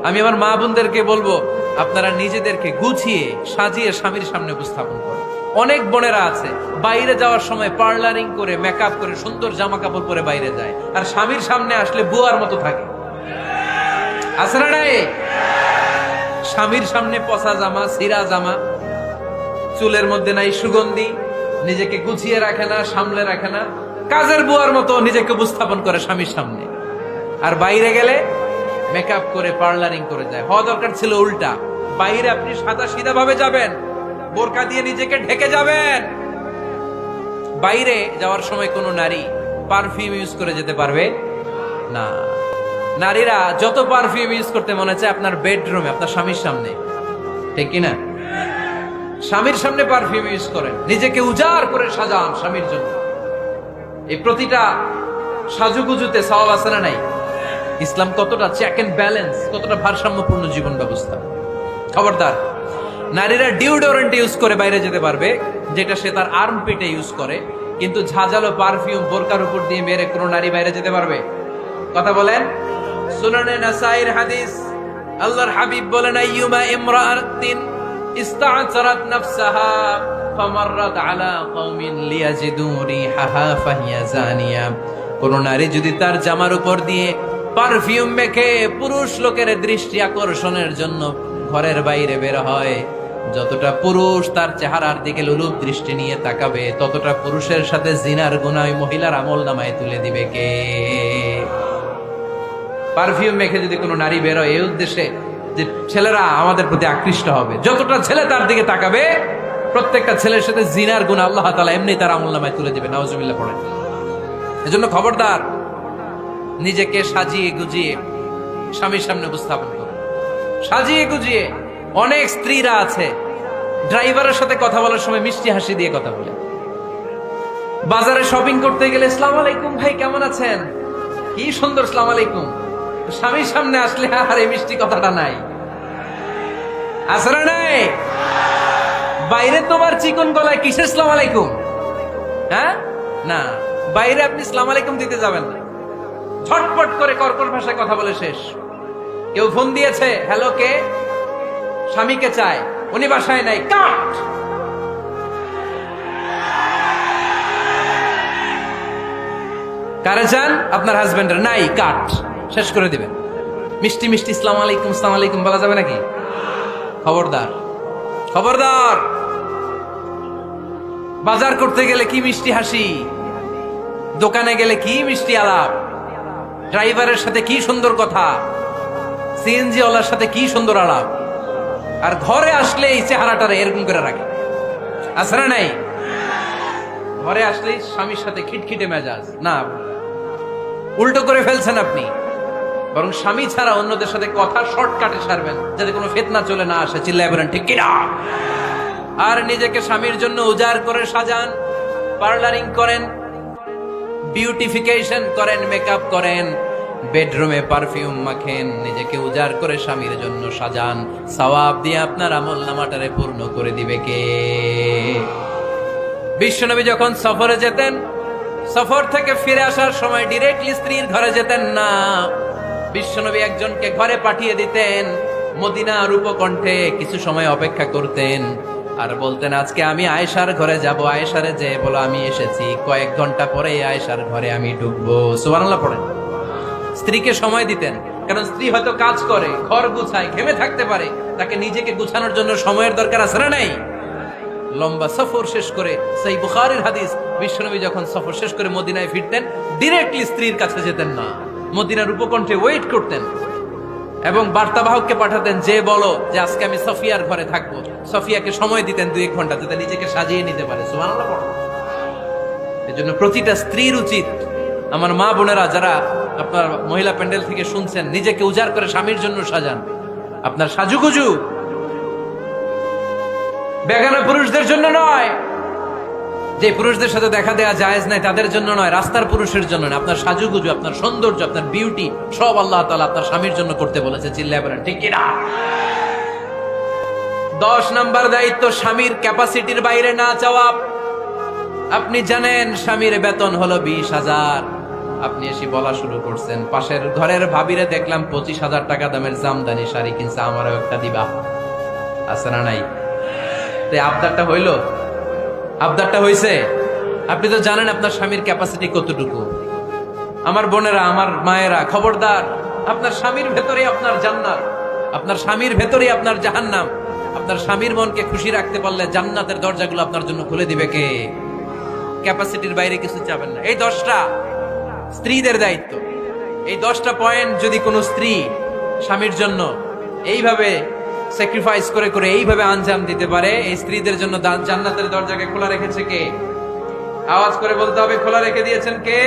আমি আমার মা বোনদেরকে বলবো, আপনারা নিজেদেরকে গুছিয়ে সাজিয়ে স্বামীর সামনে উপস্থাপন করেন। অনেক বোনেরা আছে বাইরে যাওয়ার সময় পার্লারিং করে মেকআপ করে সুন্দর জামা কাপড় পরে বাইরে যায়, আর স্বামীর সামনে আসলে বুয়ার মতো থাকে। আছে না নাই? স্বামীর সামনে পচা জামা, ছিঁড়া জামা, চুলের মধ্যে নাই সুগন্ধি, নিজেকে গুছিয়ে রাখে না, সামলে রাখে না, কাজের বুয়ার মতো নিজেকে উপস্থাপন করে স্বামীর সামনে। আর বাইরে গেলে মেকআপ করে পার্লারিং করে যায়। হওয়া দরকার ছিল উল্টা, বাইরে আপনি সাদা সিধা ভাবে যাবেন, বোরকা দিয়ে নিজেকে ঢেকে যাবেন। বাইরে যাওয়ার সময় কোনো নারী পারফিউম ইউজ করে যেতে পারবে না। নারীরা যত পারফিউম ইউজ করতে মনে চায় আপনার বেডরুমে, আপনার স্বামীর সামনে, ঠিক কিনা? স্বামীর সামনে পারফিউম ইউজ করেন, নিজেকে উজাড় করে সাজান স্বামীর জন্য। এই প্রতিটা সাজুগুজুতে সওয়াব আছে না নাই? ইসলাম কতটা চেক এন্ড ব্যালেন্স, কতটা ভারসাম্যপূর্ণ জীবন ব্যবস্থা। খবরদার, নারীরা ডিওডোরেন্ট ইউজ করে বাইরে যেতে পারবে, যেটা সে তার আর্মপিটে ইউজ করে, কিন্তু ঝাঁঝালো পারফিউম বোরকার উপর দিয়ে মেরে কোনো নারী বাইরে যেতে পারবে? কথা বলেন। সুনানে নাসাইর হাদিস, আল্লাহর হাবিব বলেন, আইয়ুমা ইমরাআতিন ইস্তা'সারাত নাফসাহা ফামাররাত আলা কওমিন লিয়াজিদু রিহাহা ফাহিয়া জানিয়া। কোন নারী যদি তার জামার উপর দিয়ে পারফিউম মেখে পুরুষ লোকের দৃষ্টি আকর্ষণের জন্য ঘরের বাইরে বের হয়, যতটা পুরুষ তার চেহারার দিকে লোলুপ দৃষ্টি নিয়ে তাকাবে, ততটা পুরুষের সাথে জিনার গুনাহ ওই মহিলার আমলনামায় তুলে দিবে কে? পারফিউম মেখে যদি কোনো নারী বের হয় এই উদ্দেশ্যে যে ছেলেরা আমাদের প্রতি আকৃষ্ট হবে, যতটা ছেলে তার দিকে তাকাবে, প্রত্যেকটা ছেলের সাথে জিনার গুনাহ আল্লাহ তাআলা এমনি তার আমলনামায় তুলে দিবে। নাউজুবিল্লাহ পড়েন। এজন্য খবরদার, নিজেকে সাজিয়ে গুজিয়ে স্বামীর সামনে উপস্থাপন করুন, সাজিয়ে গুজিয়ে। অনেক স্ত্রীরা আছে ড্রাইভারের সাথে কথা বলার সময় মিষ্টি হাসি দিয়ে কথা বলে। বাজারে শপিং করতে গেলে আসসালামু আলাইকুম ভাই, কেমন আছেন? কি সুন্দর আসসালামু আলাইকুম। স্বামীর সামনে আসলে আর এই মিষ্টি কথাটা নাই। আসলে নাই। বাইরে তোমার চিকন গলায় কিসের আসসালামু আলাইকুম? হ্যাঁ না, বাইরে আপনি আসসালামু আলাইকুম দিতে যাবেন না, ঝটপট করে কর্কশ ভাষায় কথা বলে শেষ। কেউ ফোন দিয়েছে, হ্যালো কে? স্বামীকে চায়, উনি বাসায় নাই, কাট। কারে চান? আপনার হাজবেন্ডের, নাই, কাট, শেষ করে দিবেন। মিষ্টি মিষ্টি আসসালামু আলাইকুম আসসালামু আলাইকুম বলা যাবে নাকি? খবরদার, খবরদার। বাজার করতে গেলে কি মিষ্টি হাসি, দোকানে গেলে কি মিষ্টি আলাপ, ড্রাইভারের সাথে কি সুন্দর কথা, সিএনজি ওয়ালার সাথে কি সুন্দর আলাপ, আর ঘরে আসলে এই চেহারাটারে এরকম করে রাখে। আসলে নাই? ঘরে আসলেই স্বামীর সাথে খিটখিটে মেজাজ, না, উল্টো করে ফেলছেন আপনি। বরং স্বামী ছাড়া অন্যদের সাথে কথা শর্টকাটে সারবেন, যাতে কোনো ফিতনা চলে না আসে। চিল্লায় বলেন ঠিক কিনা? আর নিজেকে স্বামীর জন্য উজাড় করে সাজান, পার্লারিং করেন, বিউটিফিকেশন করেন, মেকআপ করেন, বেডরুমে পারফিউম মাখেন, নিজেকে উজাড় করে স্বামীর জন্য সাজান। সওয়াব দিয়ে আপনার আমলনামাটারে পূর্ণ করে দিবে কে? বিশ্বনবী যখন সফরে যেতেন, সফর থেকে ফিরে আসার সময় ডিরেক্টলি স্ত্রীর ঘরে যেতেন না। বিশ্বনবী একজনকে ঘরে পাঠিয়ে দিতেন, মদিনার উপকণ্ঠে কিছু সময় অপেক্ষা করতেন, আর বলতেন আজকে আমি আয়েশার ঘরে যাব। আয়েশারে যে বলো আমি এসেছি, কয়েক ঘন্টা পরে আয়েশার ঘরে আমি ঢুকবো। সুবহানাল্লাহ পড়েন। স্ত্রীকে সময় দিতেন, কারণ স্ত্রী হয়তো কাজ করে, ঘর গুছায়, ঘেমে থাকতে পারে, তাকে নিজেকে গুছানোর জন্য সময়ের দরকার আছে না নাই? লম্বা সফর শেষ করে, সেই বুখারীর হাদিস, বিশ্বনবী যখন সফর শেষ করে মদিনায় ফিরতেন, ডিরেক্টলি স্ত্রীর কাছে যেতেন না, মদিনার উপকণ্ঠে ওয়েট করতেন এবং বার্তাবাহককে পাঠাতেন, যে বলো যে আজকে আমি সফিয়ার ঘরে থাকবো। সফিয়াকে সময় দিতেন 2-1 ঘন্টা, যাতে নিজেকে সাজিয়ে নিতে পারে। সুবহানাল্লাহ পড়ো। এজন্য প্রতিটা স্ত্রীর উচিত, আমার মা বোনেরা যারা আপনার মহিলা প্যান্ডেল থেকে শুনছেন, নিজেকে উজাড় করে স্বামীর জন্য সাজান। আপনার সাজুগুজু বেগানা পুরুষদের জন্য নয়, যে পুরুষদের সাথে দেখা দেয়া জায়েজ নাই তাদের জন্য নয়, রাস্তার পুরুষের জন্য নয়। আপনার সাজুগুজু, আপনার সৌন্দর্য, আপনার বিউটি সব আল্লাহ তাআলা আপনার স্বামীর জন্য করতে বলেছে। চিল্লায় বলেন ঠিক কিনা? 10 নাম্বার দায়িত্ব, স্বামীর ক্যাপাসিটির বাইরে না যাওয়া। আপনি জানেন স্বামীর বেতন হলো 20,000, আপনি এসে বলা শুরু করছেন, পাশের ঘরের ভাবিরে দেখলাম 25,000 টাকা দামের জামদানি শাড়ি কিনছে, আমারও একটা দিবা। আছে না নাই? তো আবদারটা হইলো, আবদারটা হইছে। আপনি তো জানেন আপনার স্বামীর ক্যাপাসিটি কতটুকু। আমার বোনেরা, আমার মায়েরা, খবরদার, আপনার স্বামীর ভেতরে আপনার জান্নাত, আপনার স্বামীর ভেতরে আপনার জাহান্নাম। আপনার স্বামীর মনকে খুশি রাখতে পারলে জান্নাতের দরজাগুলো আপনার জন্য খুলে দিবে কে? ক্যাপাসিটির বাইরে কিছু চাবেন না। এই 10টা স্ত্রীদের দায়িত্ব। এই 10টা পয়েন্ট যদি কোনো স্ত্রী স্বামীর জন্য এইভাবে স্যাক্রিফাইস করে করে এইভাবে আঞ্জাম দিতে পারে, এই স্ত্রীদের জন্য জান্নাতের দরজাকে খোলা রেখেছে কে? আওয়াজ করে বলতে হবে, খোলা রেখে দিয়েছেন কে?